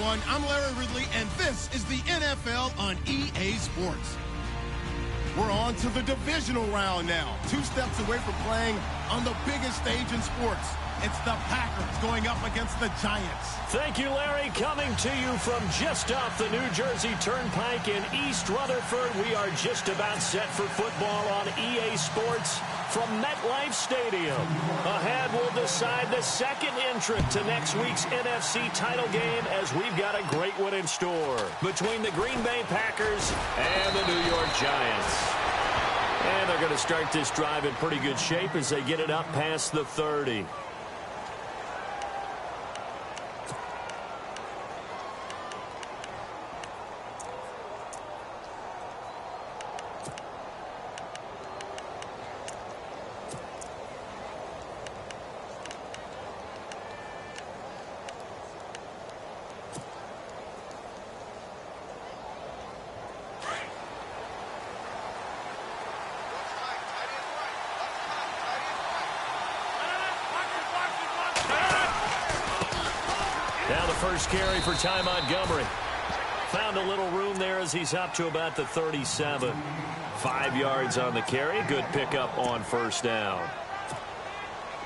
everyone. I'm Larry Ridley, and this is the NFL on EA Sports. We're on to the divisional round now. 2 steps away from playing on the biggest stage in sports. It's the Packers going up against the Giants. Thank you, Larry. Coming to you from just off the New Jersey Turnpike in East Rutherford. We are just about set for football on EA Sports from MetLife Stadium. Ahead, we'll decide the second entrant to next week's NFC title game as we've got a great one in store between the Green Bay Packers and the New York Giants. And they're going to start this drive in pretty good shape as they get it up past the 30. Now the first carry for Ty Montgomery. Found a little room there as he's up to about the 37. 5 yards on the carry. Good pickup on first down.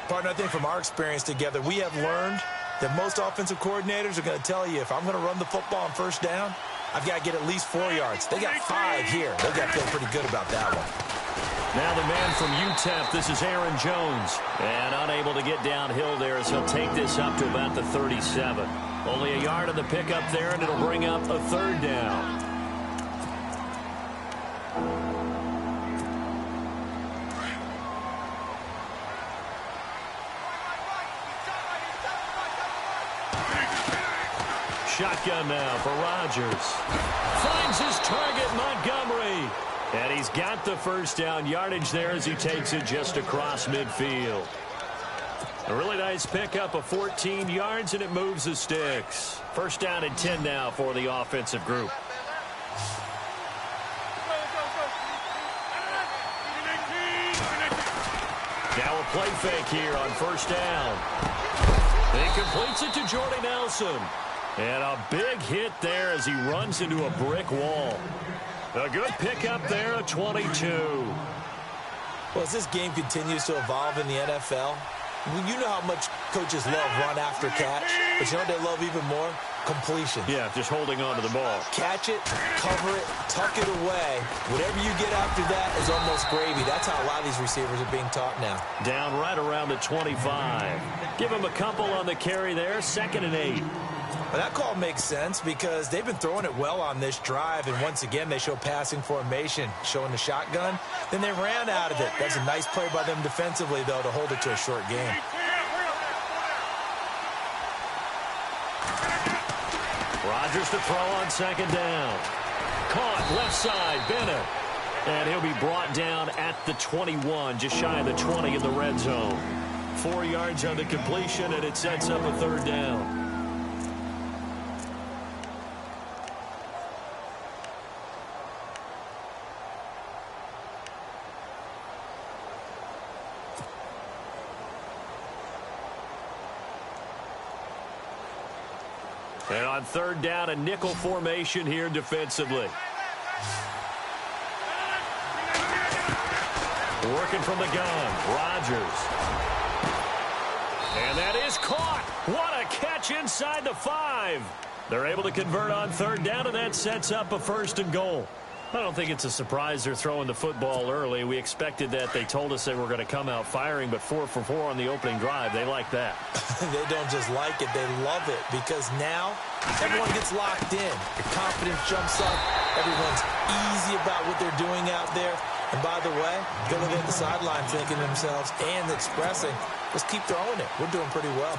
Partner, I think from our experience together, we have learned that most offensive coordinators are going to tell you, if I'm going to run the football on first down, I've got to get at least 4 yards. They got 5 here. They got to feel pretty good about that one. Now the man from UTEP, this is Aaron Jones. And unable to get downhill there as he'll take this up to about the 37. Only a yard on the pickup there, and it'll bring up a third down. Shotgun now for Rodgers. Finds his target, Montgomery. And he's got the first down yardage there as he takes it just across midfield. A really nice pickup of 14 yards, and it moves the sticks. First down and 10 now for the offensive group. Now a play fake here on first down. He completes it to Jordy Nelson. And a big hit there as he runs into a brick wall. A good pickup there at 22. Well, as this game continues to evolve in the NFL, you know how much coaches love run after catch, but you know what they love even more? Completion. Yeah, just holding on to the ball. Catch it, cover it, tuck it away. Whatever you get after that is almost gravy. That's how a lot of these receivers are being taught now. Down right around the 25. Give him a couple on the carry there, 2nd and 8. Well, that call makes sense because they've been throwing it well on this drive, and once again they show passing formation, showing the shotgun. Then they ran out of it. That's a nice play by them defensively, though, to hold it to a short game. Rodgers to throw on 2nd down. Caught left side, Bennett. And he'll be brought down at the 21, just shy of the 20 in the red zone. 4 yards on the completion, and it sets up a third down. And on 3rd down, a nickel formation here defensively. Working from the gun, Rodgers. And that is caught. What a catch inside the 5. They're able to convert on 3rd down, and that sets up a 1st and goal. I don't think it's a surprise they're throwing the football early. We expected that. They told us they were going to come out firing, but 4 for 4 on the opening drive. They like that. They don't just like it, they love it, because now everyone gets locked in. The confidence jumps up. Everyone's easy about what they're doing out there. And by the way, they're looking at the sideline thinking to themselves and expressing, let's keep throwing it. We're doing pretty well.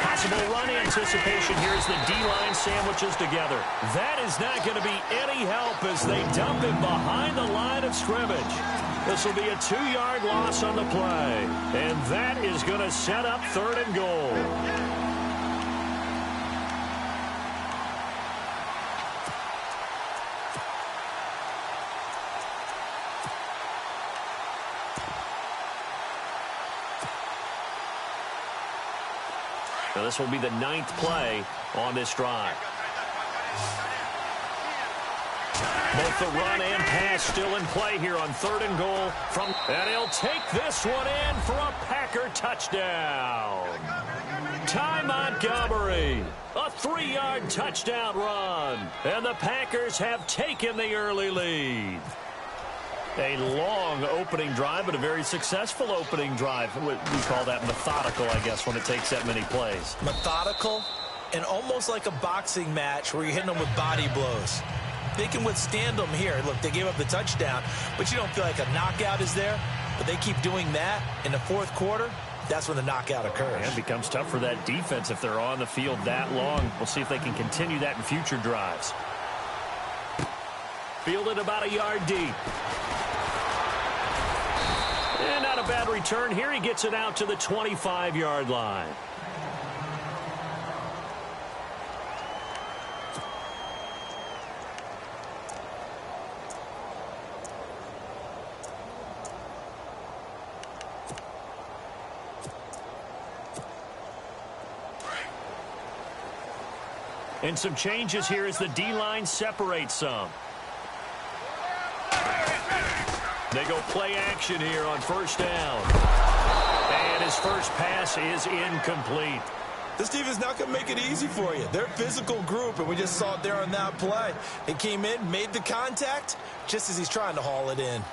Possible run anticipation here as the D-line sandwiches together. That is not going to be any help as they dump him behind the line of scrimmage. This will be a 2-yard loss on the play. And that is going to set up 3rd and goal. So this will be the 9th play on this drive. Both the run and pass still in play here on 3rd and goal. And he'll take this one in for a Packer touchdown. Ty Montgomery, a 3-yard touchdown run. And the Packers have taken the early lead. A long opening drive, but a very successful opening drive. We call that methodical, I guess, when it takes that many plays. Methodical and almost like a boxing match where you're hitting them with body blows. They can withstand them here. Look, they gave up the touchdown, but you don't feel like a knockout is there. But they keep doing that in the 4th quarter. That's when the knockout occurs. And it becomes tough for that defense if they're on the field that long. We'll see if they can continue that in future drives. Fielded about a yard deep. And not a bad return here. He gets it out to the 25-yard line. And some changes here as the D-line separates some. They go play action here on 1st down. And his first pass is incomplete. This defense is not going to make it easy for you. They're a physical group, and we just saw it there on that play. They came in, made the contact, just as he's trying to haul it in.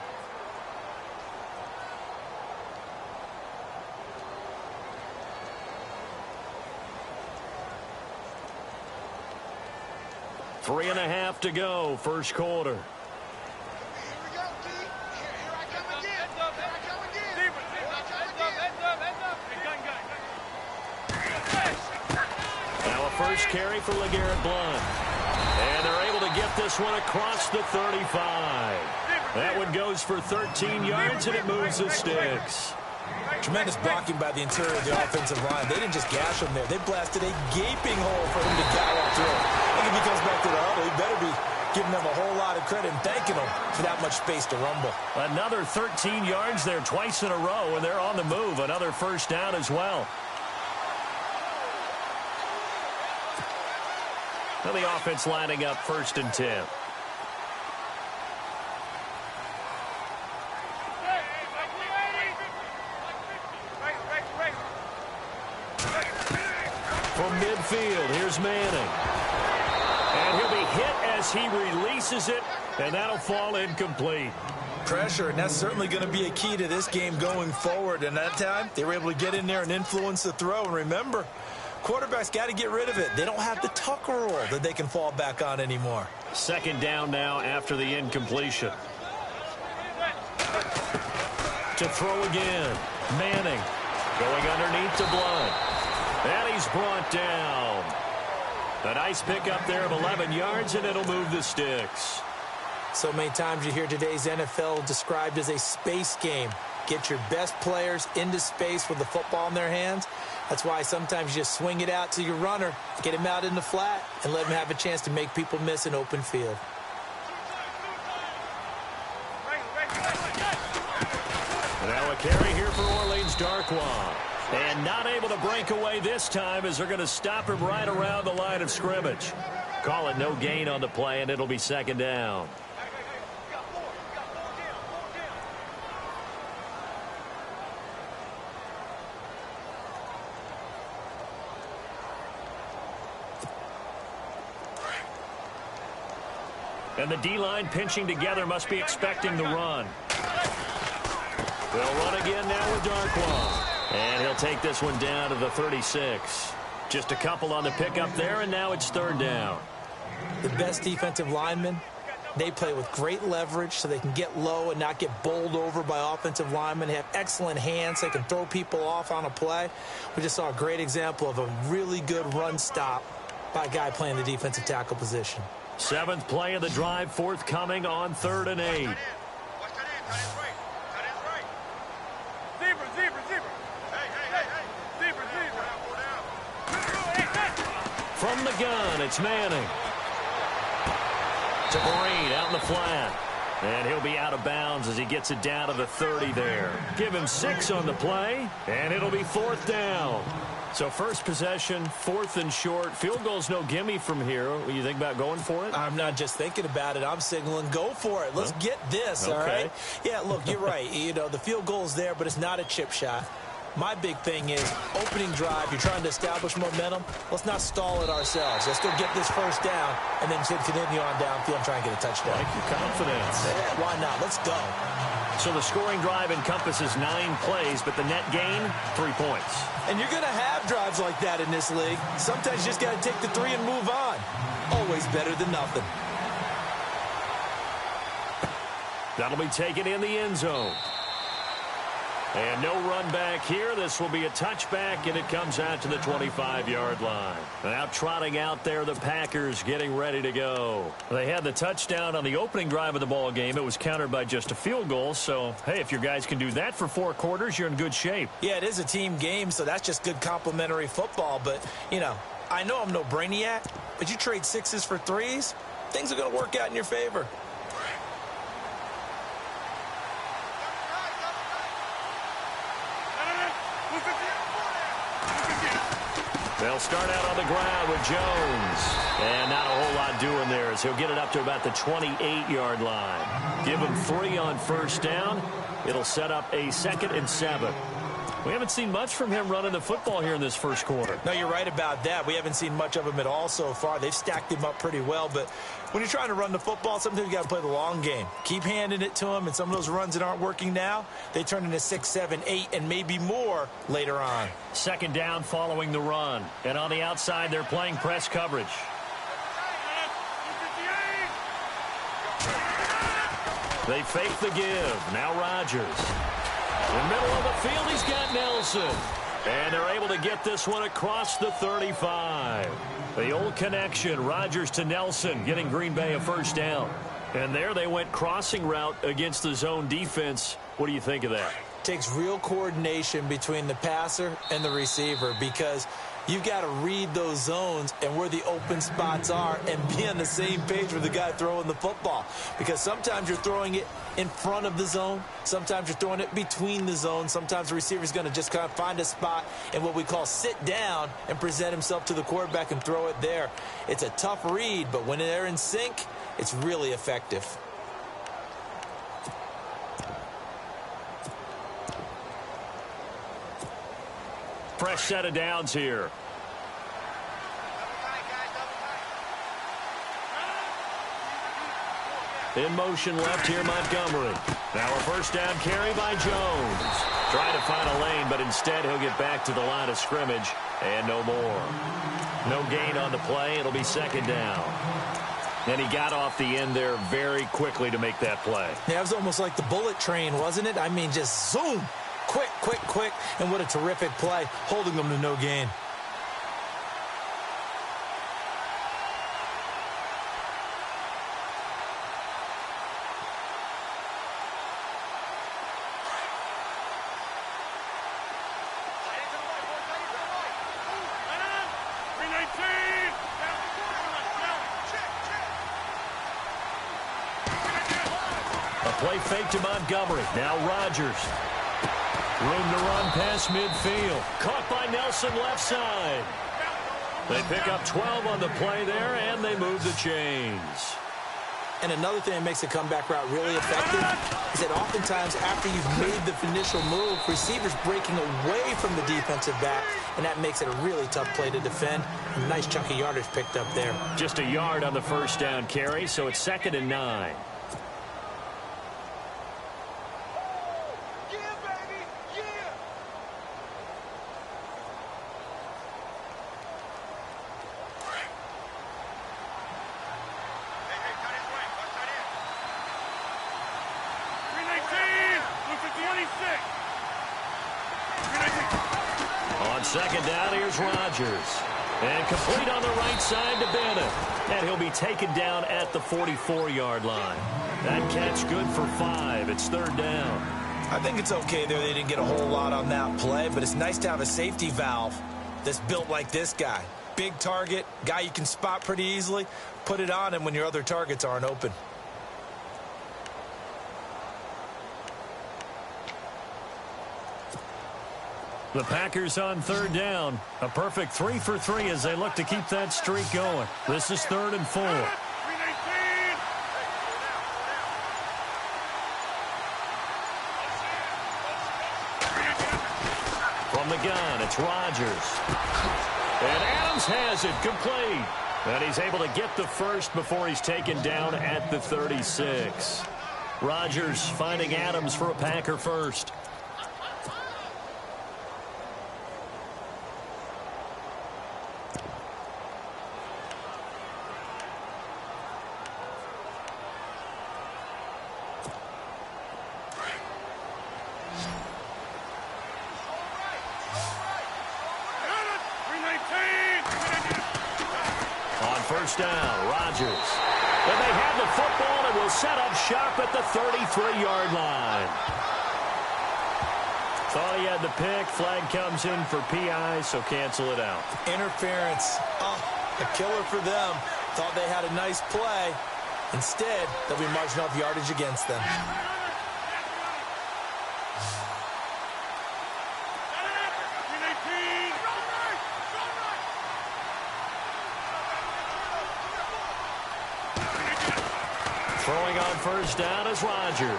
Three and a half to go, 1st quarter. Now a first carry for LeGarrette Blount. And they're able to get this one across the 35. That one goes for 13 yards, and it moves the sticks. Tremendous blocking by the interior of the offensive line. They didn't just gash him there. They blasted a gaping hole for him to gallop through. I think if he comes back to the huddle, he better be giving them a whole lot of credit and thanking them for that much space to rumble. Another 13 yards there twice in a row, and they're on the move. Another 1st down as well. Now the offense lining up 1st and 10. From midfield, here's Manning. And he'll be hit as he releases it, and that'll fall incomplete. Pressure, and that's certainly going to be a key to this game going forward. And that time, they were able to get in there and influence the throw. And remember, quarterbacks got to get rid of it. They don't have the tuck rule that they can fall back on anymore. 2nd down now after the incompletion. To throw again. Manning going underneath to Blount. And he's brought down. A nice pickup there of 11 yards, and it'll move the sticks. So many times you hear today's NFL described as a space game. Get your best players into space with the football in their hands. That's why sometimes you just swing it out to your runner, get him out in the flat, and let him have a chance to make people miss an open field. Now a carry here for Orleans Darkwa. And not able to break away this time as they're going to stop him right around the line of scrimmage. Call it no gain on the play, and it'll be 2nd down. And the D-line pinching together must be expecting the run. They'll run again now with Darkwa. And he'll take this one down to the 36. Just a couple on the pickup there, and now it's 3rd down. The best defensive linemen, they play with great leverage so they can get low and not get bowled over by offensive linemen. They have excellent hands. They can throw people off on a play. We just saw a great example of a really good run stop by a guy playing the defensive tackle position. 7th play of the drive forthcoming on 3rd and 8. From the gun, it's Manning. To Breen out in the flat. And he'll be out of bounds as he gets it down to the 30 there. Give him 6 on the play, and it'll be 4th down. So first possession, 4th and short. Field goal's no gimme from here. What do you think about going for it? I'm not just thinking about it. I'm signaling go for it. Let's get this, all right? Yeah, look, you're right. You know, the field goal's there, but it's not a chip shot. My big thing is opening drive. You're trying to establish momentum. Let's not stall it ourselves. Let's go get this first down and then continue on downfield and try and get a touchdown. Like your confidence. Yeah, why not? Let's go. So the scoring drive encompasses 9 plays, but the net gain, 3 points. And you're going to have drives like that in this league. Sometimes you just got to take the 3 and move on. Always better than nothing. That'll be taken in the end zone. And no run back here. This will be a touchback, and it comes out to the 25-yard line. Now trotting out there, the Packers getting ready to go. They had the touchdown on the opening drive of the ball game. It was countered by just a field goal. So, hey, if your guys can do that for 4 quarters, you're in good shape. Yeah, it is a team game, so that's just good complimentary football. But, you know, I know I'm no brainiac, but you trade 6s for 3s, things are going to work out in your favor. They'll start out on the ground with Jones. And not a whole lot doing there as he'll get it up to about the 28-yard line. Give him 3 on first down. It'll set up a 2nd and 7. We haven't seen much from him running the football here in this first quarter. No, you're right about that. We haven't seen much of him at all so far. They've stacked him up pretty well. But when you're trying to run the football, sometimes you got to play the long game. Keep handing it to him, and some of those runs that aren't working now, they turn into 6, 7, 8, and maybe more later on. 2nd down following the run. And on the outside, they're playing press coverage. They fake the give. Now Rodgers. In the middle of the field, he's got Nelson. And they're able to get this one across the 35. The old connection, Rodgers to Nelson, getting Green Bay a first down. And there they went crossing route against the zone defense. What do you think of that? Takes real coordination between the passer and the receiver because you've got to read those zones and where the open spots are and be on the same page with the guy throwing the football. Because sometimes you're throwing it in front of the zone. Sometimes you're throwing it between the zones. Sometimes the receiver's going to just kind of find a spot and what we call sit down and present himself to the quarterback and throw it there. It's a tough read, but when they're in sync, it's really effective. Fresh set of downs here. In motion left here, Montgomery. Now a first down carry by Jones. Trying to find a lane, but instead he'll get back to the line of scrimmage and no more. No gain on the play. It'll be 2nd down. And he got off the end there very quickly to make that play. Yeah, it was almost like the bullet train, wasn't it? I mean, just zoom. Quick, quick, quick, and what a terrific play, holding them to no gain. A play fake to Montgomery. Now Rodgers. Room to run past midfield. Caught by Nelson left side. They pick up 12 on the play there, and they move the chains. And another thing that makes the comeback route really effective is that oftentimes after you've made the initial move, receivers breaking away from the defensive back, and that makes it a really tough play to defend. A nice chunk of yardage picked up there. Just a yard on the first down carry, so it's 2nd and 9. On 2nd down, here's Rodgers. And complete on the right side to Bennett. And he'll be taken down at the 44-yard line. That catch good for 5. It's 3rd down. I think it's okay there. They didn't get a whole lot on that play, but it's nice to have a safety valve that's built like this guy. Big target, guy you can spot pretty easily. Put it on him when your other targets aren't open. The Packers on third down. A perfect 3 for 3 as they look to keep that streak going. This is 3rd and 4. From the gun, it's Rodgers. And Adams has it complete. And he's able to get the first before he's taken down at the 36. Rodgers finding Adams for a Packer first. First down, Rodgers. And they have the football and will set up shop at the 33-yard line. Thought he had the pick. Flag comes in for PI, so cancel it out. Interference. Oh, a killer for them. Thought they had a nice play. Instead, they'll be marching off yardage against them. Throwing on first down is Rodgers.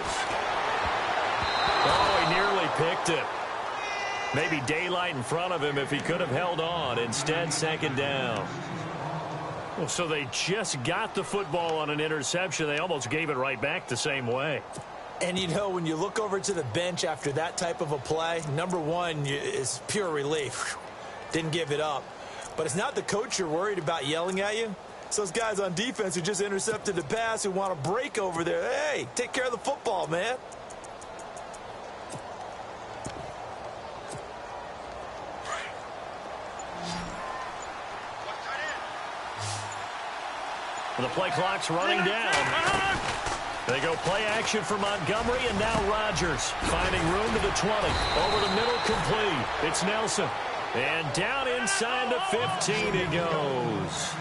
Oh, he nearly picked it. Maybe daylight in front of him if he could have held on. Instead, 2nd down. Well, so they just got the football on an interception. They almost gave it right back the same way. And, you know, when you look over to the bench after that type of a play, number one is pure relief. Didn't give it up. But it's not the coach you're worried about yelling at you. It's those guys on defense who just intercepted the pass who want to break over there. Hey, take care of the football, man. The play clock's running down. They go play action for Montgomery, and now Rodgers finding room to the 20. Over the middle, complete. It's Nelson. And down inside the 15 he goes.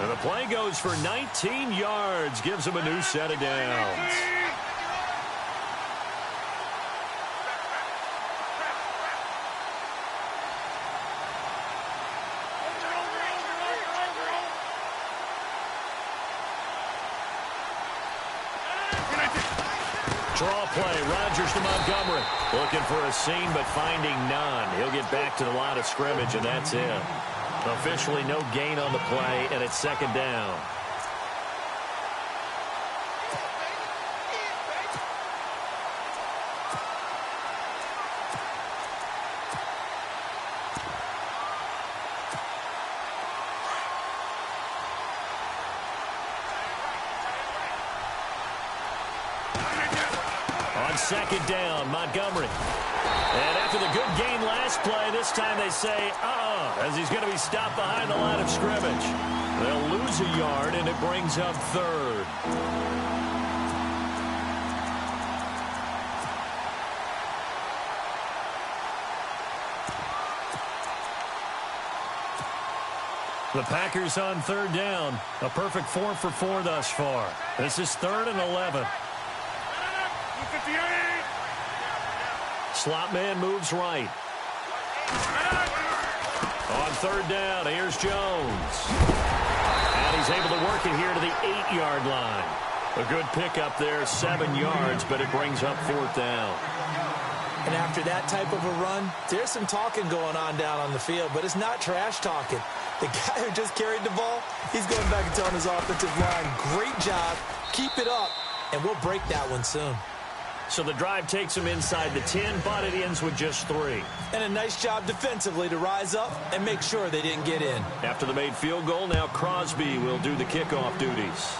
And the play goes for 19 yards, gives him a new set of downs. Draw play, Rodgers to Montgomery. Looking for a seam, but finding none. He'll get back to the line of scrimmage, and that's it. Officially no gain on the play, and it's 2nd down. On 2nd down, Montgomery. And after the good gain last play, this time they say, as he's going to be stopped behind the line of scrimmage. They'll lose a yard, and it brings up 3rd. The Packers on 3rd down. A perfect 4 for 4 thus far. This is 3rd and 11. Slot man moves right. On 3rd down, here's Jones. And he's able to work it here to the 8-yard line. A good pickup there, 7 yards, but it brings up 4th down. And after that type of a run, there's some talking going on down on the field, but it's not trash talking. The guy who just carried the ball, he's going back and telling his offensive line, great job, keep it up, and we'll break that one soon. So the drive takes him inside the 10, but it ends with just 3. And a nice job defensively to rise up and make sure they didn't get in. After the made field goal, now Crosby will do the kickoff duties.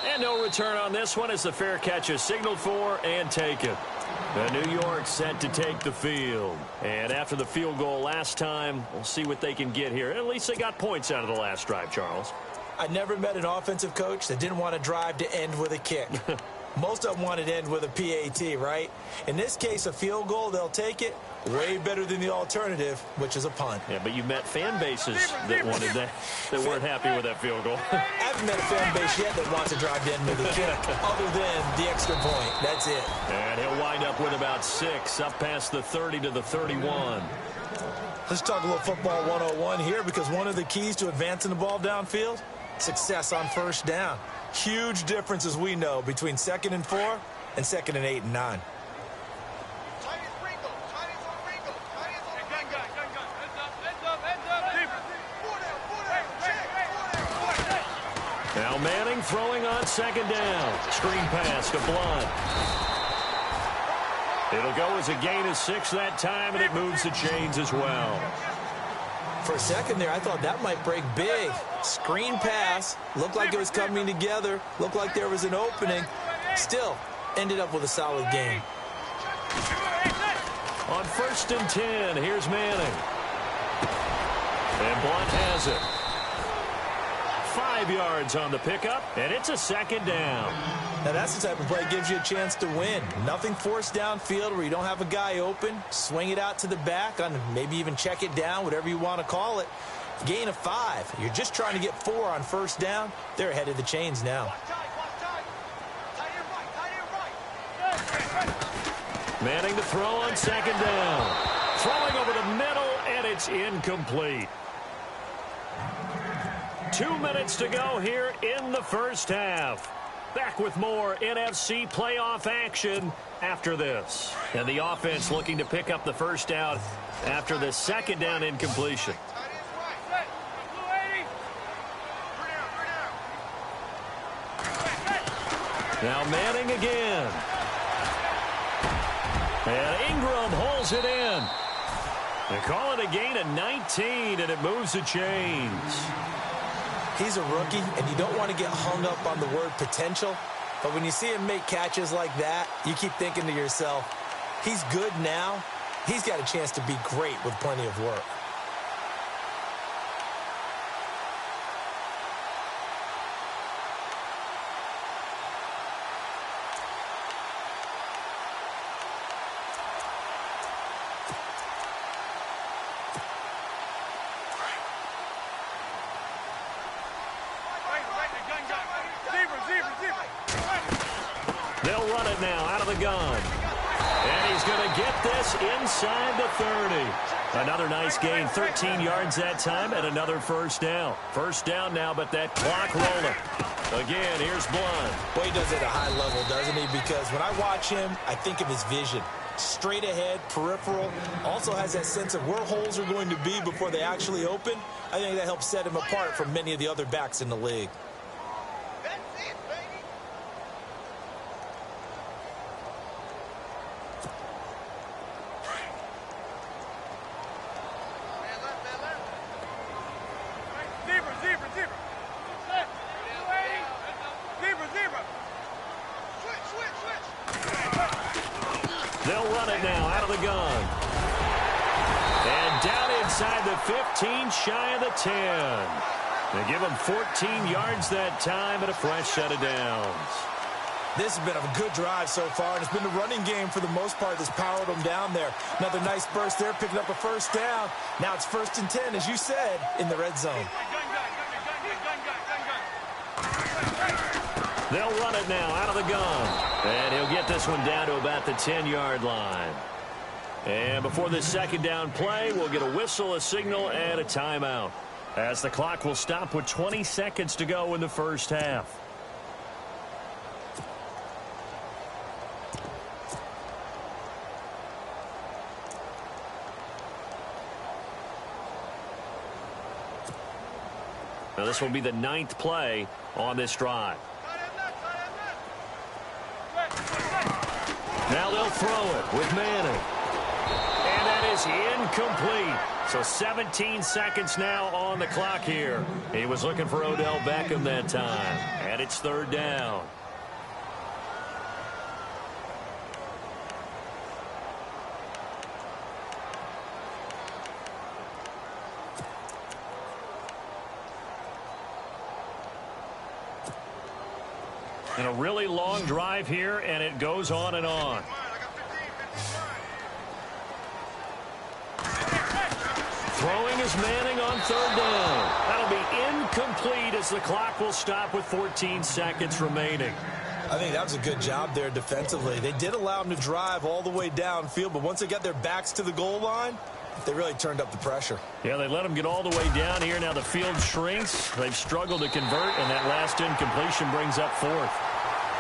And no return on this one as the fair catch is signaled for and taken. The New York set to take the field. And after the field goal last time, we'll see what they can get here. At least they got points out of the last drive, Charles. I never met an offensive coach that didn't want to drive to end with a kick. Most of them want it end with a PAT, right? In this case, a field goal, they'll take it. Way better than the alternative, which is a punt. Yeah, but you met fan bases that wanted that weren't happy with that field goal. I haven't met a fan base yet that wants to drive the end with a kick, other than the extra point. That's it. And he'll wind up with about 6, up past the 30 to the 31. Let's talk a little football 101 here, because one of the keys to advancing the ball downfield, success on first down. Huge difference, as we know, between 2nd and 4 and 2nd and 8 and 9. Now Manning throwing on 2nd down. Screen pass to Blunt. It'll go as a gain of 6 that time, and it moves the chains as well. For a second there, I thought that might break big. Screen pass. Looked like it was coming together. Looked like there was an opening. Still, ended up with a solid gain. On 1st and 10, here's Manning. And Blunt has it. 5 yards on the pickup, and it's a 2nd down. Now that's the type of play that gives you a chance to win. Nothing forced downfield where you don't have a guy open. Swing it out to the back, on maybe even check it down, whatever you want to call it. Gain of 5. You're just trying to get 4 on 1st down. They're ahead of the chains now. Manning to throw on 2nd down. Throwing over the middle, and it's incomplete. 2 minutes to go here in the first half. Back with more NFC playoff action after this. And the offense looking to pick up the first down after the 2nd down incompletion. Now Manning again. And Ingram holds it in. They call it a gain of 19, and it moves the chains. He's a rookie, and you don't want to get hung up on the word potential. But when you see him make catches like that, you keep thinking to yourself, he's good now. He's got a chance to be great with plenty of work. They'll run it now out of the gun. And he's going to get this inside the 30. Another nice gain, 13 yards that time, and another first down. First down now, but that clock rolling. Again, here's Blunt. Well, he does it at a high level, doesn't he? Because when I watch him, I think of his vision. Straight ahead, peripheral. Also has that sense of where holes are going to be before they actually open. I think that helps set him apart from many of the other backs in the league. They'll run it now out of the gun. And down inside the 15, shy of the 10. They give him 14 yards that time and a fresh set of downs. This has been a good drive so far, and it's been the running game for the most part that's powered them down there. Another nice burst there, picking up a first down. Now it's 1st and 10, as you said, in the red zone. They'll run it now out of the gun. And he'll get this one down to about the 10-yard line. And before this 2nd down play, we'll get a whistle, a signal, and a timeout, as the clock will stop with 20 seconds to go in the first half. Now this will be the 9th play on this drive. Now they'll throw it with Manning. And that is incomplete. So 17 seconds now on the clock here. He was looking for Odell Beckham that time. And it's 3rd down. And a really long drive here, and it goes on and on. Throwing is Manning on third down. That'll be incomplete as the clock will stop with 14 seconds remaining. I think that was a good job there defensively. They did allow them to drive all the way downfield, but once they got their backs to the goal line, they really turned up the pressure. Yeah, they let them get all the way down here. Now the field shrinks. They've struggled to convert, and that last incompletion brings up fourth.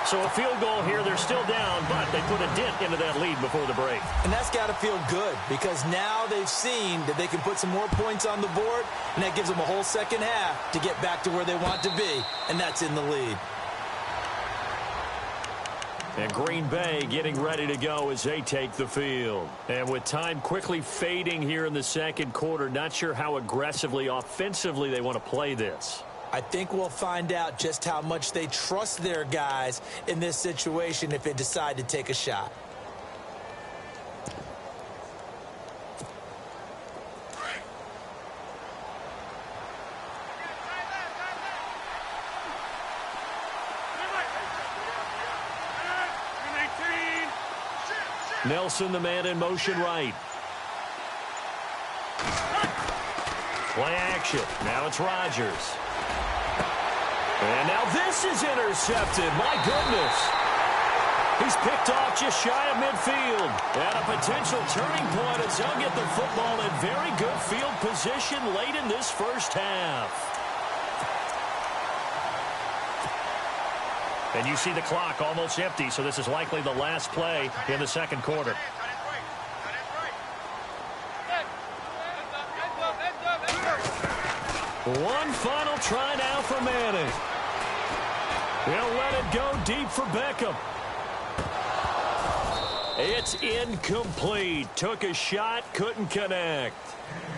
So a field goal here. They're still down, but they put a dent into that lead before the break. And that's got to feel good because now they've seen that they can put some more points on the board, and that gives them a whole second half to get back to where they want to be, and that's in the lead. And Green Bay getting ready to go as they take the field. And with time quickly fading here in the second quarter, not sure how aggressively, offensively they want to play this. I think we'll find out just how much they trust their guys in this situation if they decide to take a shot. Nelson, the man in motion right. Play action. Now it's Rodgers. And now this is intercepted. My goodness. He's picked off just shy of midfield. And a potential turning point as they'll get the football in very good field position late in this first half. And you see the clock almost empty, so this is likely the last play in the second quarter. One final try now for Manning. He'll let it go deep for Beckham. It's incomplete. Took a shot, couldn't connect.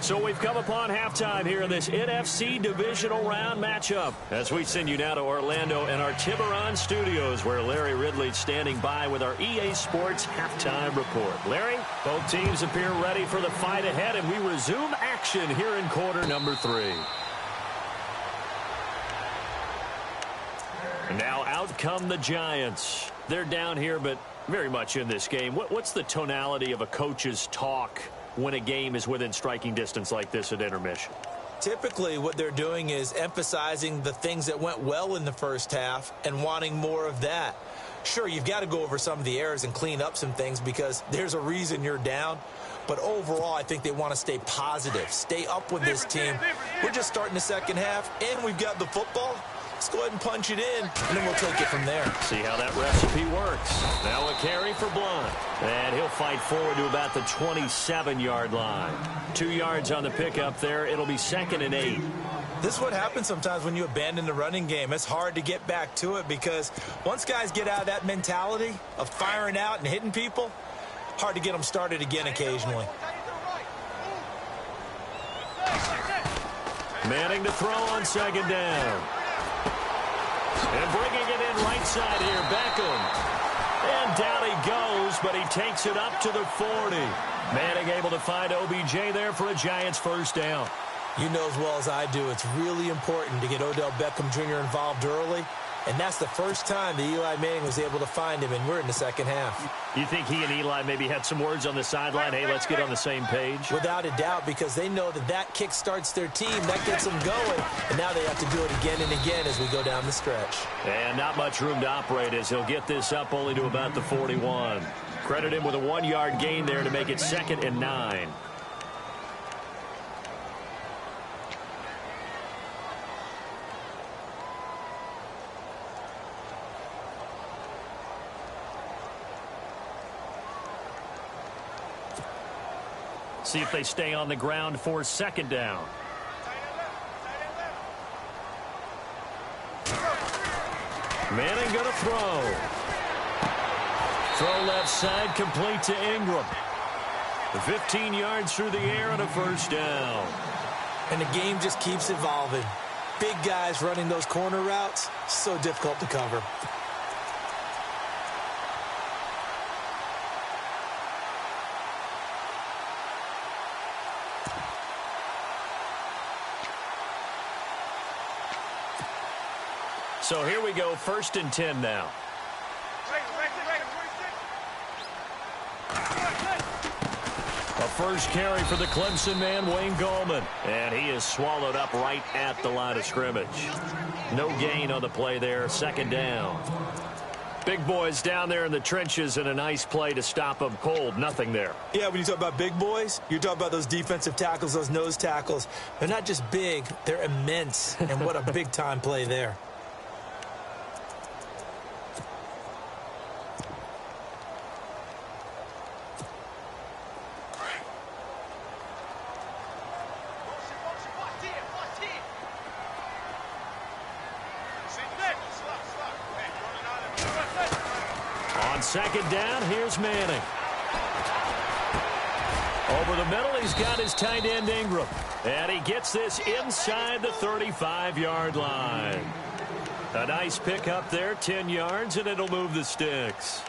So we've come upon halftime here in this NFC divisional round matchup. As we send you now to Orlando and our Tiburon studios, where Larry Ridley's standing by with our EA Sports halftime report. Larry, both teams appear ready for the fight ahead, and we resume action here in quarter number 3. And now out come the Giants. They're down here, but very much in this game. What's the tonality of a coach's talk when a game is within striking distance like this at intermission? Typically, what they're doing is emphasizing the things that went well in the first half and wanting more of that. Sure, you've got to go over some of the errors and clean up some things because there's a reason you're down. But overall, I think they want to stay positive, stay up with this team. We're just starting the second half, and we've got the football. Let's go ahead and punch it in, and then we'll take it from there. See how that recipe works. Now a carry for Blunt. And he'll fight forward to about the 27-yard line. 2 yards on the pickup there. It'll be 2nd and 8. This is what happens sometimes when you abandon the running game. It's hard to get back to it because once guys get out of that mentality of firing out and hitting people, hard to get them started again occasionally. Manning to throw on 2nd down. And bringing it in right side here, Beckham. And down he goes, but he takes it up to the 40. Manning able to find OBJ there for a Giants first down. You know as well as I do, it's really important to get Odell Beckham Jr. involved early. And that's the first time that Eli Manning was able to find him, and we're in the second half. You think he and Eli maybe had some words on the sideline, hey, let's get on the same page? Without a doubt, because they know that that kick starts their team, that gets them going, and now they have to do it again and again as we go down the stretch. And not much room to operate as he'll get this up only to about the 41. Credit him with a 1-yard gain there to make it 2nd and 9. See if they stay on the ground for 2nd down. Manning going to throw. Throw left side, complete to Ingram. 15 yards through the air and a first down. And the game just keeps evolving. Big guys running those corner routes, so difficult to cover. So here we go, 1st and 10 now. A first carry for the Clemson man, Wayne Gallman. And he is swallowed up right at the line of scrimmage. No gain on the play there, 2nd down. Big boys down there in the trenches, and a nice play to stop them cold. Nothing there. Yeah, when you talk about big boys, you're talking about those defensive tackles, those nose tackles. They're not just big, they're immense. And what a big-time play there. On 2nd down, here's Manning. Over the middle, he's got his tight end Ingram. And he gets this inside the 35-yard line. A nice pickup there, 10 yards, and it'll move the sticks.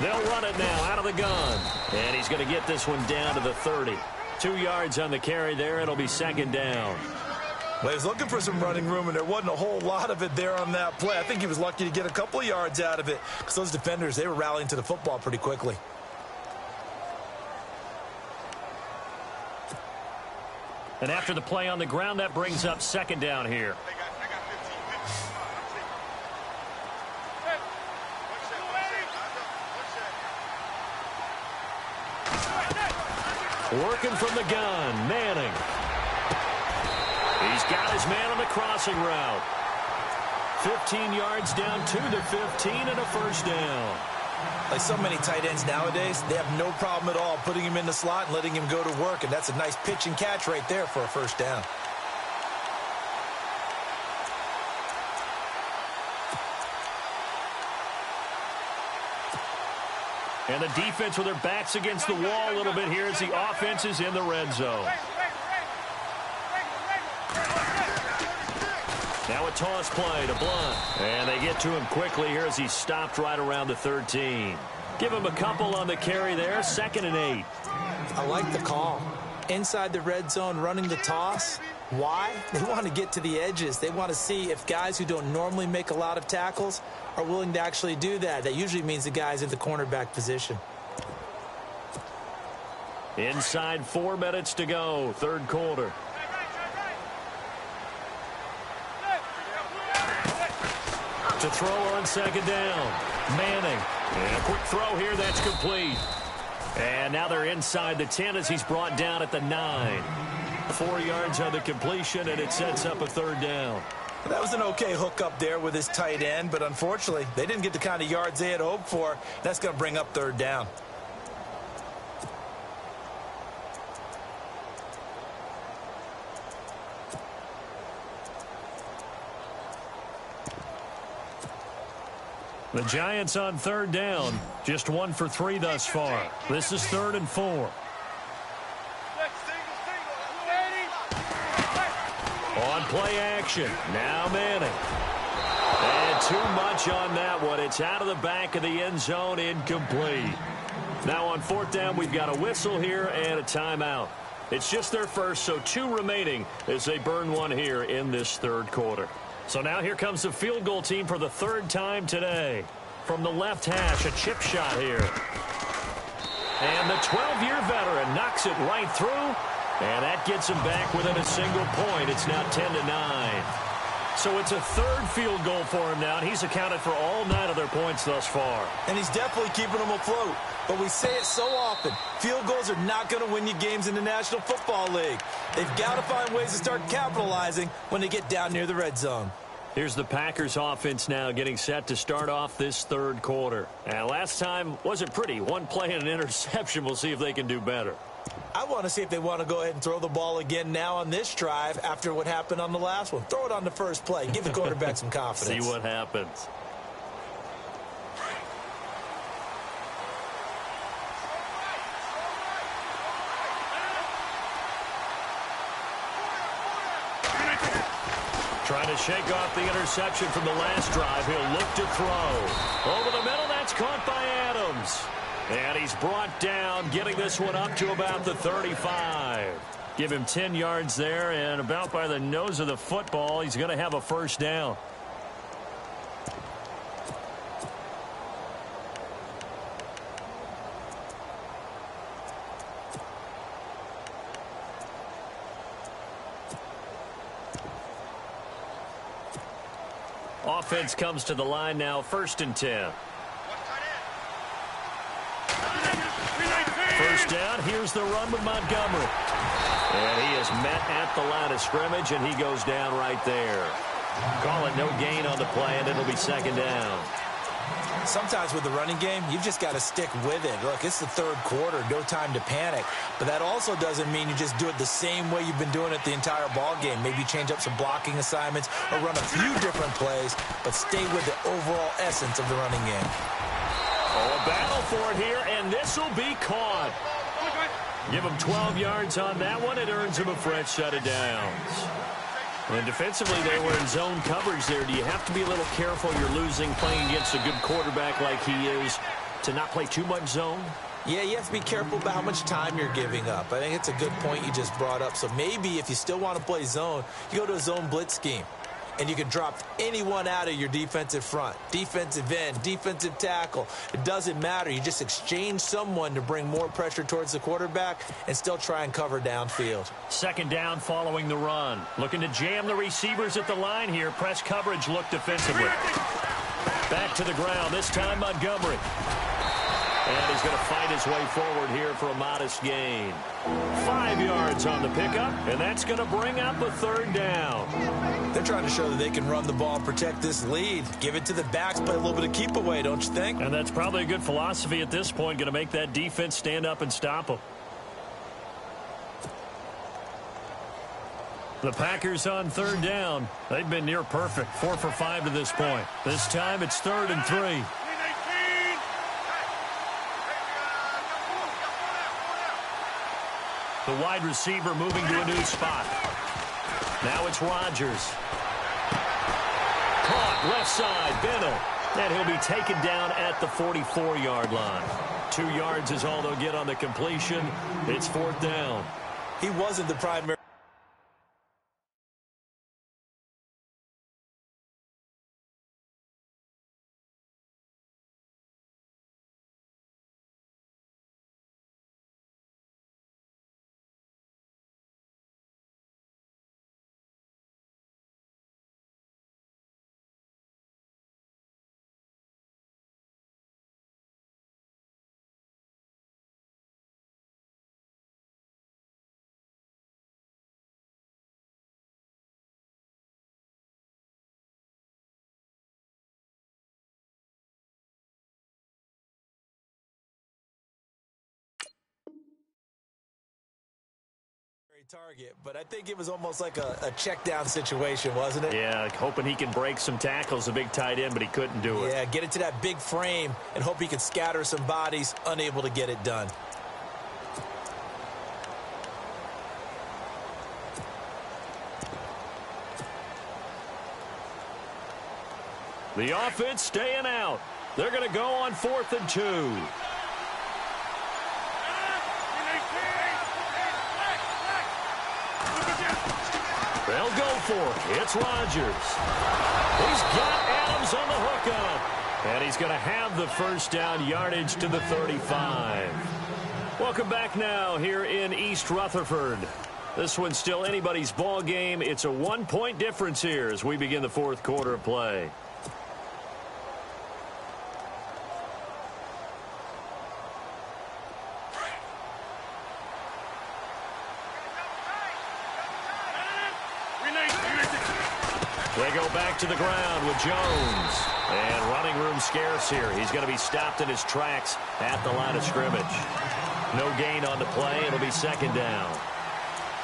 They'll run it now out of the gun. And he's going to get this one down to the 30. 2 yards on the carry there. It'll be 2nd down. Well, he was looking for some running room, and there wasn't a whole lot of it there on that play. I think he was lucky to get a couple of yards out of it because those defenders, they were rallying to the football pretty quickly. And after the play on the ground, that brings up 2nd down here. Working from the gun, Manning. He's got his man on the crossing route. 15 yards down to the 15 and a 1st down. Like so many tight ends nowadays, they have no problem at all putting him in the slot and letting him go to work, and that's a nice pitch and catch right there for a 1st down. And the defense with their backs against the wall a little bit here as the offense is in the red zone. Now a toss play to Blunt. And they get to him quickly here as he's stopped right around the 13. Give him a couple on the carry there, 2nd and 8. I like the call. Inside the red zone, running the toss. Why? They want to get to the edges. They want to see if guys who don't normally make a lot of tackles are willing to actually do that. That usually means the guy's in the cornerback position. Inside 4 minutes to go, 3rd quarter. To throw on 2nd down. Manning. And a quick throw here, that's complete. And now they're inside the 10 as he's brought down at the 9. 4 yards on the completion, and it sets up a 3rd down. That was an okay hook up there with his tight end, but unfortunately, they didn't get the kind of yards they had hoped for. That's going to bring up 3rd down. The Giants on 3rd down, just 1 for 3 thus far. This is 3rd and 4. On play action, now Manning. And too much on that one. It's out of the back of the end zone, incomplete. Now on 4th down, we've got a whistle here and a timeout. It's just their first, so 2 remaining as they burn 1 here in this 3rd quarter. So now here comes the field goal team for the 3rd time today. From the left hash, a chip shot here. And the 12-year veteran knocks it right through. And that gets him back within a single point. It's now 10-9. So it's a 3rd field goal for him now, and he's accounted for all 9 of their points thus far. And he's definitely keeping them afloat. But we say it so often, field goals are not going to win you games in the National Football League. They've got to find ways to start capitalizing when they get down near the red zone. Here's the Packers offense now getting set to start off this 3rd quarter. And last time wasn't pretty. 1 play and an interception. We'll see if they can do better. I want to see if they want to go ahead and throw the ball again now on this drive after what happened on the last one. Throw it on the first play. Give the quarterback some confidence. See what happens. to shake off the interception from the last drive, he'll look to throw. Over the middle, that's caught by Adams. And he's brought down, getting this one up to about the 35. Give him 10 yards there, and about by the nose of the football, he's going to have a first down. Offense comes to the line now, 1st and 10. First down, here's the run with Montgomery. And he is met at the line of scrimmage, and he goes down right there. Call it no gain on the play, and it'll be 2nd down. Sometimes with the running game, you've just got to stick with it. Look, it's the 3rd quarter, no time to panic. But that also doesn't mean you just do it the same way you've been doing it the entire ball game. Maybe change up some blocking assignments or run a few different plays, but stay with the overall essence of the running game. Oh, a battle for it here, and this will be caught. Give him 12 yards on that one. It earns him a fresh set of downs. And defensively, they were in zone coverage there. Do you have to be a little careful? You're losing playing against a good quarterback like he is to not play too much zone? Yeah, you have to be careful about how much time you're giving up. I think it's a good point you just brought up. So maybe if you still want to play zone, you go to a zone blitz scheme. And you can drop anyone out of your defensive front, defensive end, defensive tackle. It doesn't matter. You just exchange someone to bring more pressure towards the quarterback and still try and cover downfield. 2nd down following the run. Looking to jam the receivers at the line here. Press coverage look defensively. Back to the ground, this time Montgomery. And he's going to fight his way forward here for a modest gain. 5 yards on the pickup, and that's going to bring up a 3rd down. They're trying to show that they can run the ball and protect this lead. Give it to the backs, play a little bit of keep away, don't you think? And that's probably a good philosophy at this point, going to make that defense stand up and stop them. The Packers on 3rd down. They've been near perfect, 4 for 5 to this point. This time it's 3rd and 3. The wide receiver moving to a new spot. Now it's Rodgers. Caught left side, Bennett. And he'll be taken down at the 44-yard line. 2 yards is all they'll get on the completion. It's 4th down. He wasn't the primary. Target, but I think it was almost like a check down situation, wasn't it? Yeah, hoping he can break some tackles, a big tight end, but he couldn't do it. Yeah, get into that big frame and hope he can scatter some bodies, unable to get it done. The offense staying out. They're going to go on 4th and 2. They'll go for it. It's Rodgers. He's got Adams on the hookup. And he's going to have the first down, yardage to the 35. Welcome back now here in East Rutherford. This one's still anybody's ball game. It's a 1-point difference here as we begin the 4th quarter of play. They go back to the ground with Jones. And running room scarce here. He's going to be stopped in his tracks at the line of scrimmage. No gain on the play. It'll be 2nd down.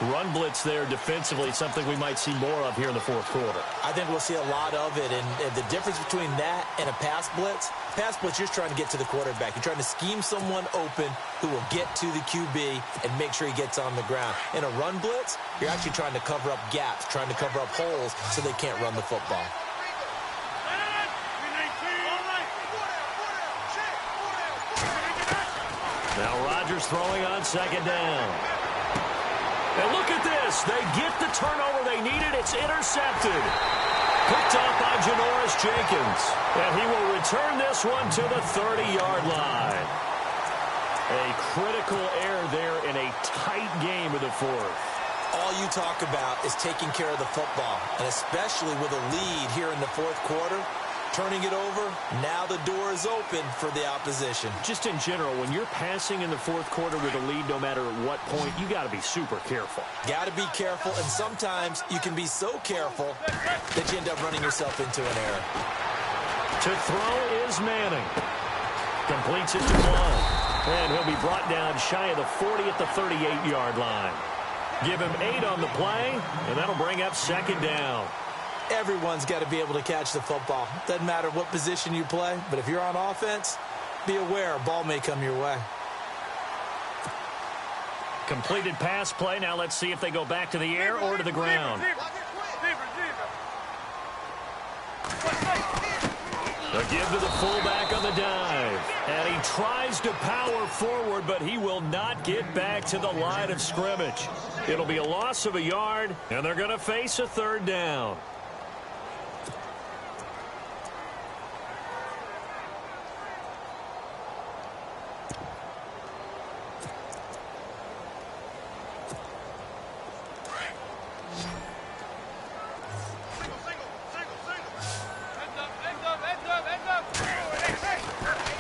Run blitz there defensively, something we might see more of here in the fourth quarter. I think we'll see a lot of it, and the difference between that and a pass blitz, you're just trying to get to the quarterback. You're trying to scheme someone open who will get to the QB and make sure he gets on the ground. In a run blitz, you're actually trying to cover up gaps, trying to cover up holes so they can't run the football. Now Rodgers throwing on second down. And look at this. They get the turnover they needed. It's intercepted. Picked up by Janoris Jenkins. And he will return this one to the 30-yard line. A critical error there in a tight game of the fourth. All you talk about is taking care of the football, and especially with a lead here in the fourth quarter, turning it over, now the door is open for the opposition. Just in general, when you're passing in the fourth quarter with a lead, no matter at what point, you got to be super careful. Got to be careful, and sometimes you can be so careful that you end up running yourself into an error. To throw is Manning. Completes it to one. And he'll be brought down shy of the 40 at the 38-yard line. Give him 8 on the play, and that'll bring up second down. Everyone's got to be able to catch the football. Doesn't matter what position you play, but if you're on offense, be aware a ball may come your way. Completed pass play. Now let's see if they go back to the air or to the ground. A give to the fullback on the dive. And he tries to power forward, but he will not get back to the line of scrimmage. It'll be a loss of a yard, and they're going to face a third down.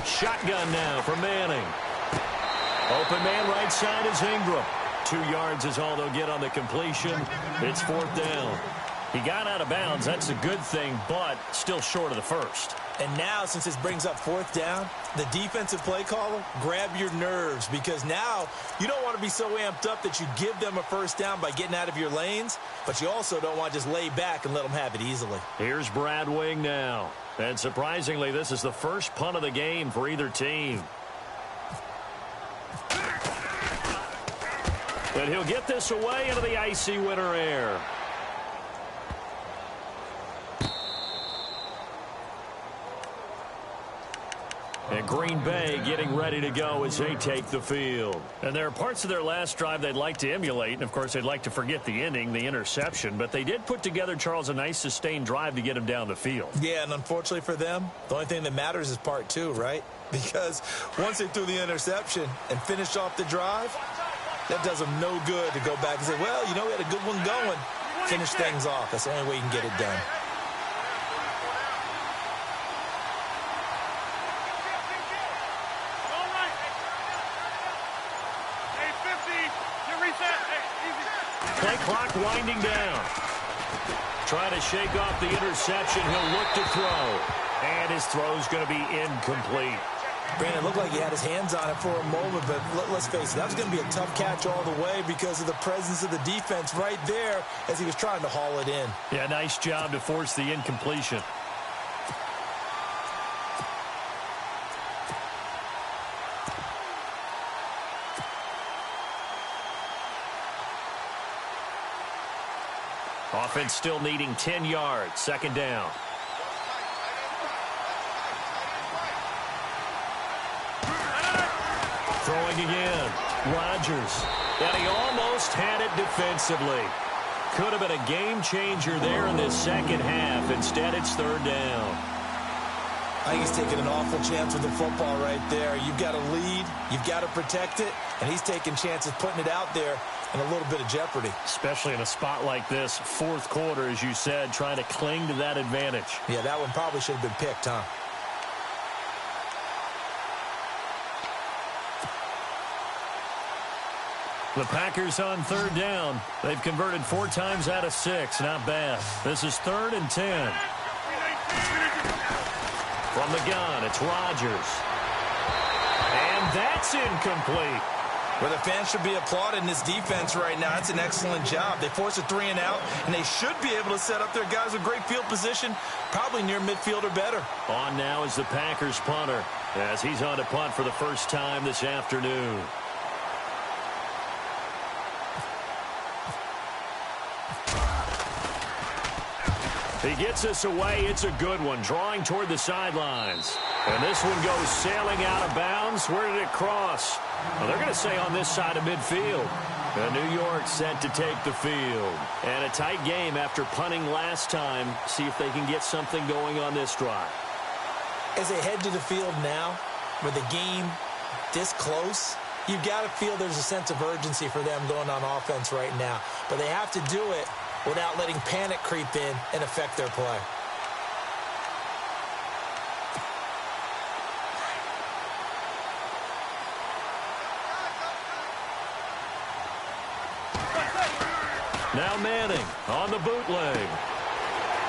Shotgun now for Manning. Open man right side is Ingram. 2 yards is all they'll get on the completion. It's fourth down. He got out of bounds. That's a good thing, but still short of the first. And now, since this brings up fourth down, the defensive play caller, grab your nerves, because now you don't want to be so amped up that you give them a first down by getting out of your lanes, but you also don't want to just lay back and let them have it easily. Here's Brad Wing now. And surprisingly, this is the first punt of the game for either team. And he'll get this away into the icy winter air. And Green Bay getting ready to go as they take the field. And there are parts of their last drive they'd like to emulate. And, of course, they'd like to forget the ending, the interception. But they did put together, Charles, a nice sustained drive to get him down the field. Yeah, and unfortunately for them, the only thing that matters is part 2, right? Because once they threw the interception and finished off the drive, that does them no good to go back and say, well, you know, we had a good one going. Finish things off. That's the only way you can get it done. Play clock winding down. Trying to shake off the interception. He'll look to throw. And his throw's going to be incomplete. Brandon, it looked like he had his hands on it for a moment, but let's face it, that was going to be a tough catch all the way because of the presence of the defense right there as he was trying to haul it in. Yeah, nice job to force the incompletion. Offense still needing 10 yards. Second down. Throwing again. Rodgers. And he almost had it defensively. Could have been a game changer there in this second half. Instead, it's third down. I think he's taking an awful chance with the football right there. You've got to lead. You've got to protect it. And he's taking chances putting it out there in a little bit of jeopardy. Especially in a spot like this, fourth quarter, as you said, trying to cling to that advantage. Yeah, that one probably should have been picked, huh? The Packers on third down. They've converted 4 times out of 6. Not bad. This is 3rd and 10. From the gun, it's Rodgers. And that's incomplete. Where the fans should be applauding this defense right now. It's an excellent job. They force a 3-and-out, and they should be able to set up their guys with great field position, probably near midfield or better. On now is the Packers punter, as he's on to punt for the first time this afternoon. He gets us away. It's a good one, drawing toward the sidelines. And this one goes sailing out of bounds. Where did it cross? Well, they're going to say on this side of midfield. And New York set to take the field. And a tight game after punting last time. See if they can get something going on this drive. As they head to the field now, with the game this close, you've got to feel there's a sense of urgency for them going on offense right now. But they have to do it without letting panic creep in and affect their play. Now Manning on the bootleg.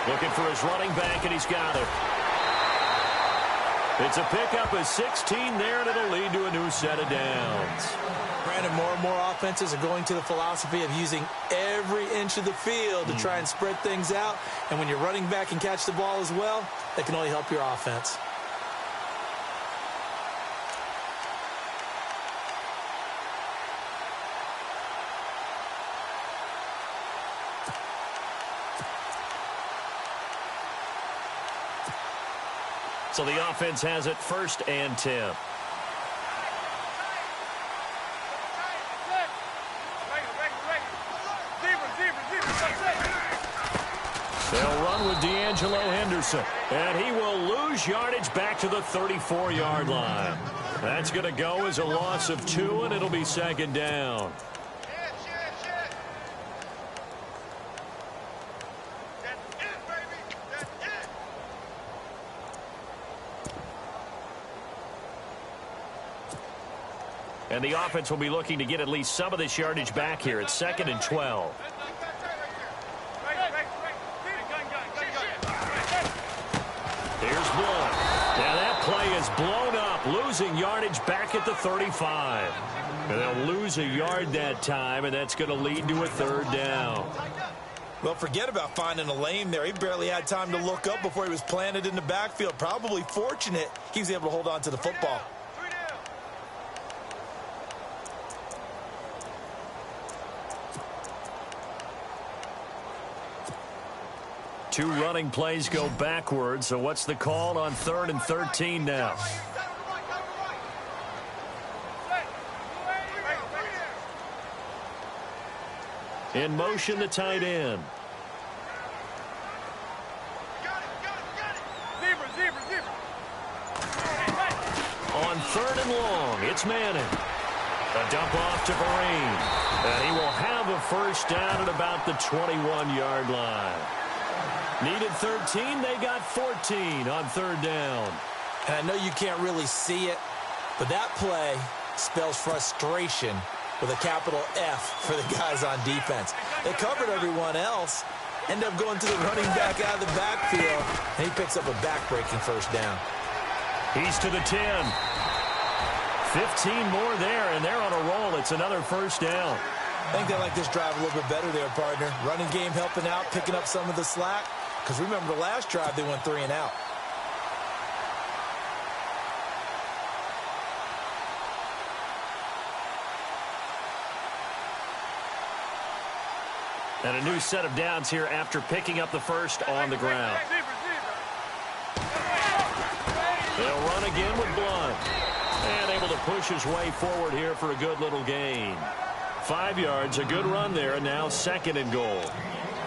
Looking for his running back, and he's got it. It's a pickup of 16 there, and it'll lead to a new set of downs. Brandon, more and more offenses are going to the philosophy of using every inch of the field to try and spread things out. And when your running back can catch the ball as well, that can only help your offense. So the offense has it 1st and 10. They'll run with D'Angelo Henderson, and he will lose yardage back to the 34-yard line. That's going to go as a loss of 2, and it'll be 2nd down. And the offense will be looking to get at least some of this yardage back here. It's 2nd and 12. Here's Blunt. Now that play is blown up, losing yardage back at the 35. And they'll lose a yard that time, and that's going to lead to a 3rd down. Well, forget about finding a lane there. He barely had time to look up before he was planted in the backfield. Probably fortunate he was able to hold on to the football. Two running plays go backwards, so what's the call on 3rd and 13 now? In motion, the tight end. On 3rd and long, it's Manning. A dump off to Vereen. And he will have a 1st down at about the 21-yard line. Needed 13, they got 14 on 3rd down. And I know you can't really see it, but that play spells frustration with a capital F for the guys on defense. They covered everyone else, end up going to the running back out of the backfield, and he picks up a back-breaking 1st down. He's to the 10. 15 more there, and they're on a roll. It's another 1st down. I think they like this drive a little bit better there, partner. Running game helping out, picking up some of the slack. Because remember, the last drive, they went 3-and-out. And a new set of downs here after picking up the 1st on the ground. They'll run again with Blunt. And able to push his way forward here for a good little gain. 5 yards, a good run there, and now 2nd and goal.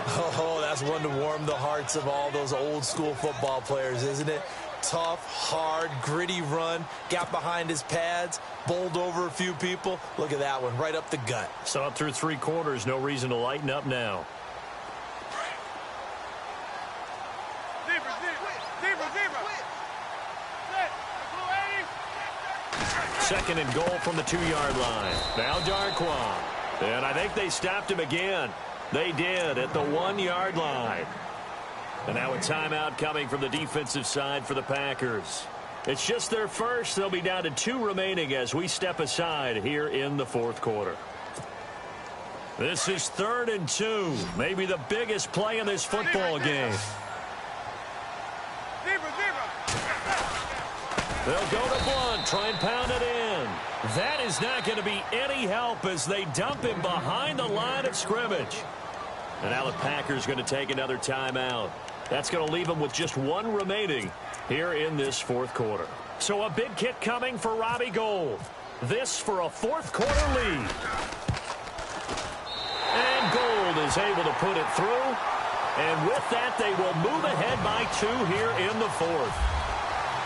Oh, that's one to warm the hearts of all those old-school football players, isn't it? Tough, hard, gritty run, got behind his pads, bowled over a few people. Look at that one, right up the gut. Saw it through 3 quarters, no reason to lighten up now. Second and goal from the 2-yard line. Now Darquan. And I think they stopped him again. They did at the 1-yard line. And now a timeout coming from the defensive side for the Packers. It's just their first. They'll be down to 2 remaining as we step aside here in the fourth quarter. This is 3rd and 2. Maybe the biggest play in this football game. They'll go to Blunt, try and pound it in. That is not going to be any help as they dump him behind the line of scrimmage. And now the Packers going to take another timeout. That's going to leave them with just 1 remaining here in this fourth quarter. So a big kick coming for Robbie Gould. This for a fourth quarter lead. And Gould is able to put it through. And with that, they will move ahead by 2 here in the fourth.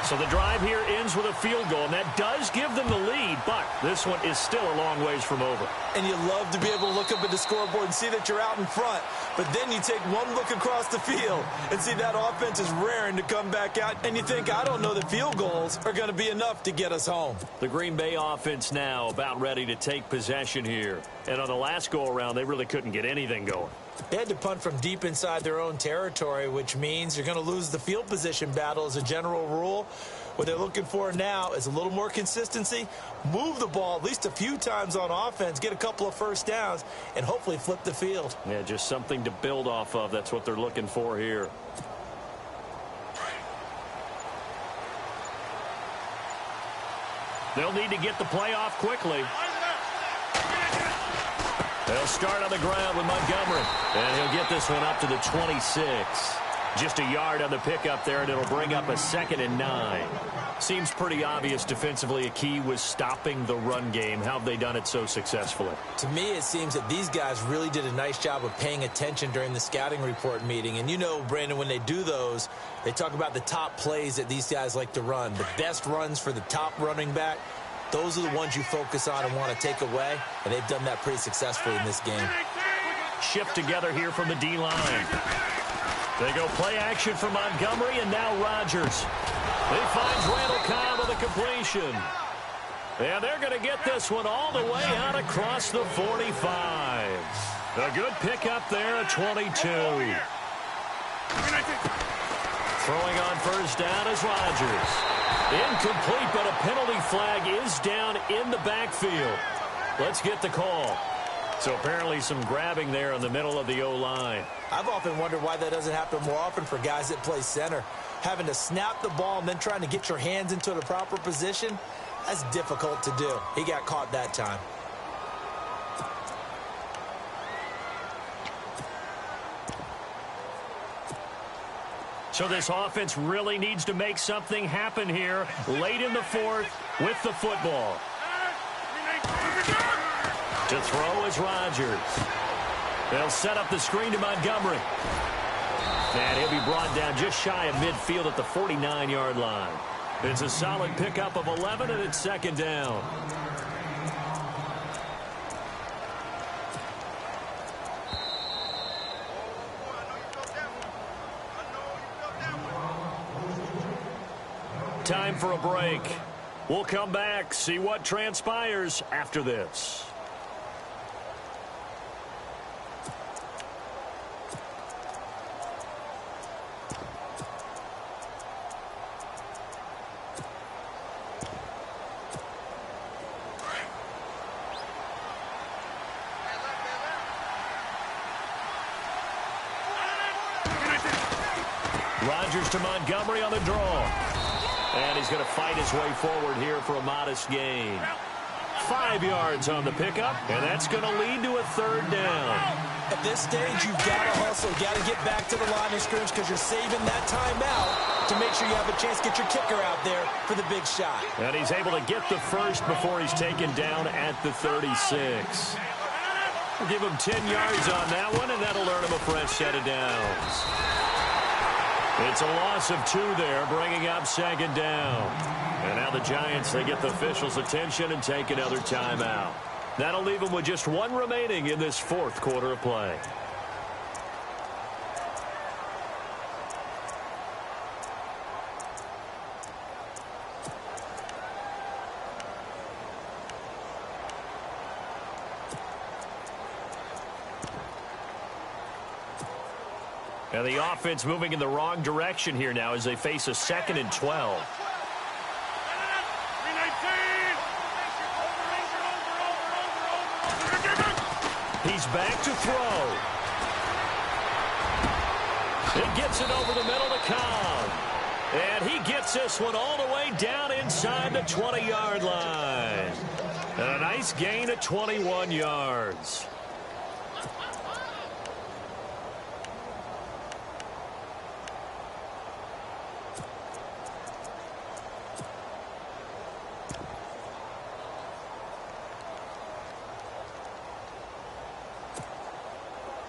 So the drive here ends with a field goal, and that does give them the lead, but this one is still a long ways from over. And you love to be able to look up at the scoreboard and see that you're out in front, but then you take one look across the field and see that offense is raring to come back out, and you think, I don't know that field goals are going to be enough to get us home. The Green Bay offense now about ready to take possession here. And on the last go-around, they really couldn't get anything going. They had to punt from deep inside their own territory, which means you're going to lose the field position battle as a general rule. What they're looking for now is a little more consistency, move the ball at least a few times on offense, get a couple of first downs, and hopefully flip the field. Yeah, just something to build off of. That's what they're looking for here. They'll need to get the play off quickly. They'll start on the ground with Montgomery. And he'll get this one up to the 26. Just a yard on the pickup there, and it'll bring up a 2nd and 9. Seems pretty obvious defensively a key was stopping the run game. How have they done it so successfully? To me, it seems that these guys really did a nice job of paying attention during the scouting report meeting. And you know, Brandon, when they do those, they talk about the top plays that these guys like to run. The best runs for the top running back. Those are the ones you focus on and want to take away, and they've done that pretty successfully in this game. Shift together here from the D-line. They go play action for Montgomery, and now Rodgers. He finds Randall Cobb with a completion. And they're going to get this one all the way out across the 45. A good pickup there at 22. Throwing on first down is Rodgers. Incomplete, but a penalty flag is down in the backfield. Let's get the call. So apparently some grabbing there in the middle of the O-line. I've often wondered why that doesn't happen more often for guys that play center. Having to snap the ball and then trying to get your hands into the proper position, that's difficult to do. He got caught that time. So this offense really needs to make something happen here late in the fourth with the football. To throw is Rodgers. They'll set up the screen to Montgomery. And he'll be brought down just shy of midfield at the 49-yard line. It's a solid pickup of 11, and it's 2nd down. Time for a break. We'll come back, see what transpires after this. Rodgers to Montgomery on the draw. And he's going to fight his way forward here for a modest gain. 5 yards on the pickup, and that's going to lead to a 3rd down. At this stage, you've got to hustle. You've got to get back to the line of scrimmage because you're saving that timeout to make sure you have a chance to get your kicker out there for the big shot. And he's able to get the first before he's taken down at the 36. We'll give him 10 yards on that one, and that'll earn him a fresh set of downs. It's a loss of 2 there, bringing up 2nd down. And now the Giants, they get the officials' attention and take another timeout. That'll leave them with just 1 remaining in this 4th quarter of play. And the offense moving in the wrong direction here now as they face a 2nd and 12. He's back to throw. He gets it over the middle to Cobb. And he gets this one all the way down inside the 20-yard line. And a nice gain of 21 yards.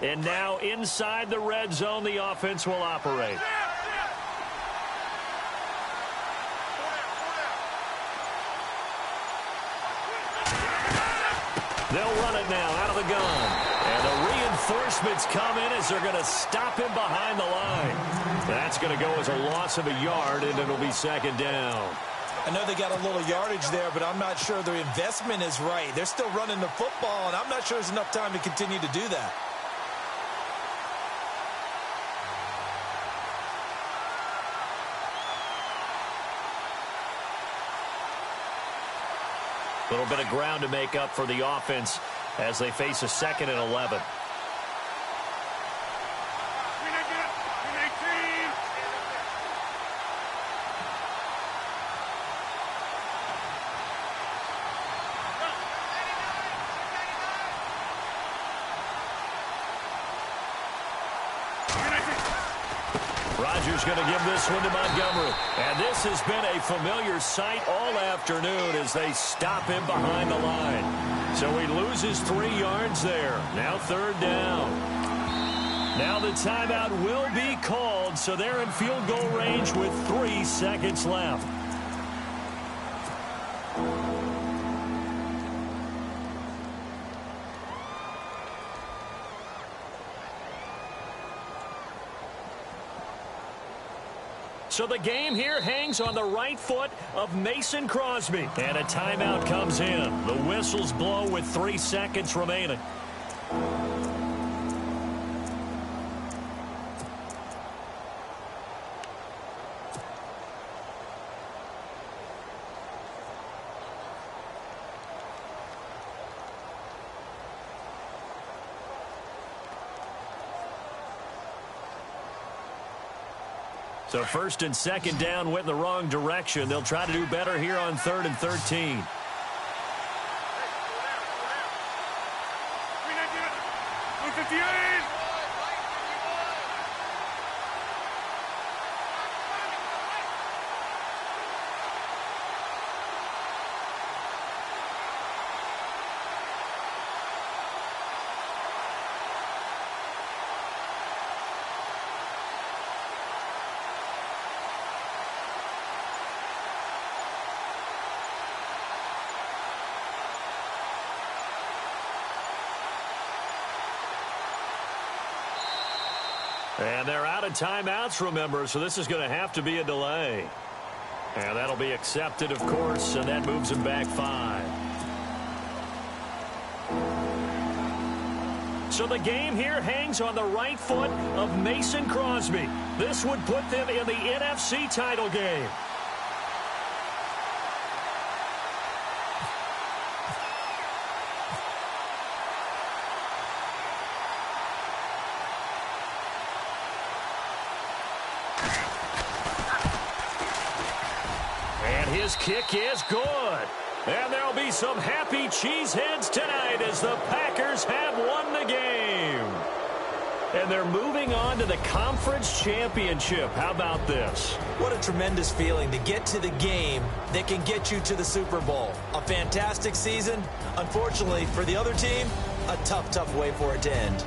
And now inside the red zone, the offense will operate. They'll run it now out of the gun. And the reinforcements come in as they're going to stop him behind the line. That's going to go as a loss of a yard, and it'll be second down. I know they got a little yardage there, but I'm not sure their investment is right. They're still running the football, and I'm not sure there's enough time to continue to do that. A little bit of ground to make up for the offense as they face a 2nd and 11. Rodgers going to give this one to Montgomery. And this has been a familiar sight all afternoon as they stop him behind the line. So he loses 3 yards there. Now 3rd down. Now the timeout will be called, so they're in field goal range with 3 seconds left. So the game here hangs on the right foot of Mason Crosby. And a timeout comes in. The whistles blow with 3 seconds remaining. So 1st and 2nd down went in the wrong direction. They'll try to do better here on 3rd and 13. And they're out of timeouts, remember, so this is going to have to be a delay. And that'll be accepted, of course, and that moves them back 5. So the game here hangs on the right foot of Mason Crosby. This would put them in the NFC title game. His kick is good. And there'll be some happy cheeseheads tonight as the Packers have won the game. And they're moving on to the conference championship. How about this? What a tremendous feeling to get to the game that can get you to the Super Bowl. A fantastic season. Unfortunately, for the other team, a tough, tough way for it to end.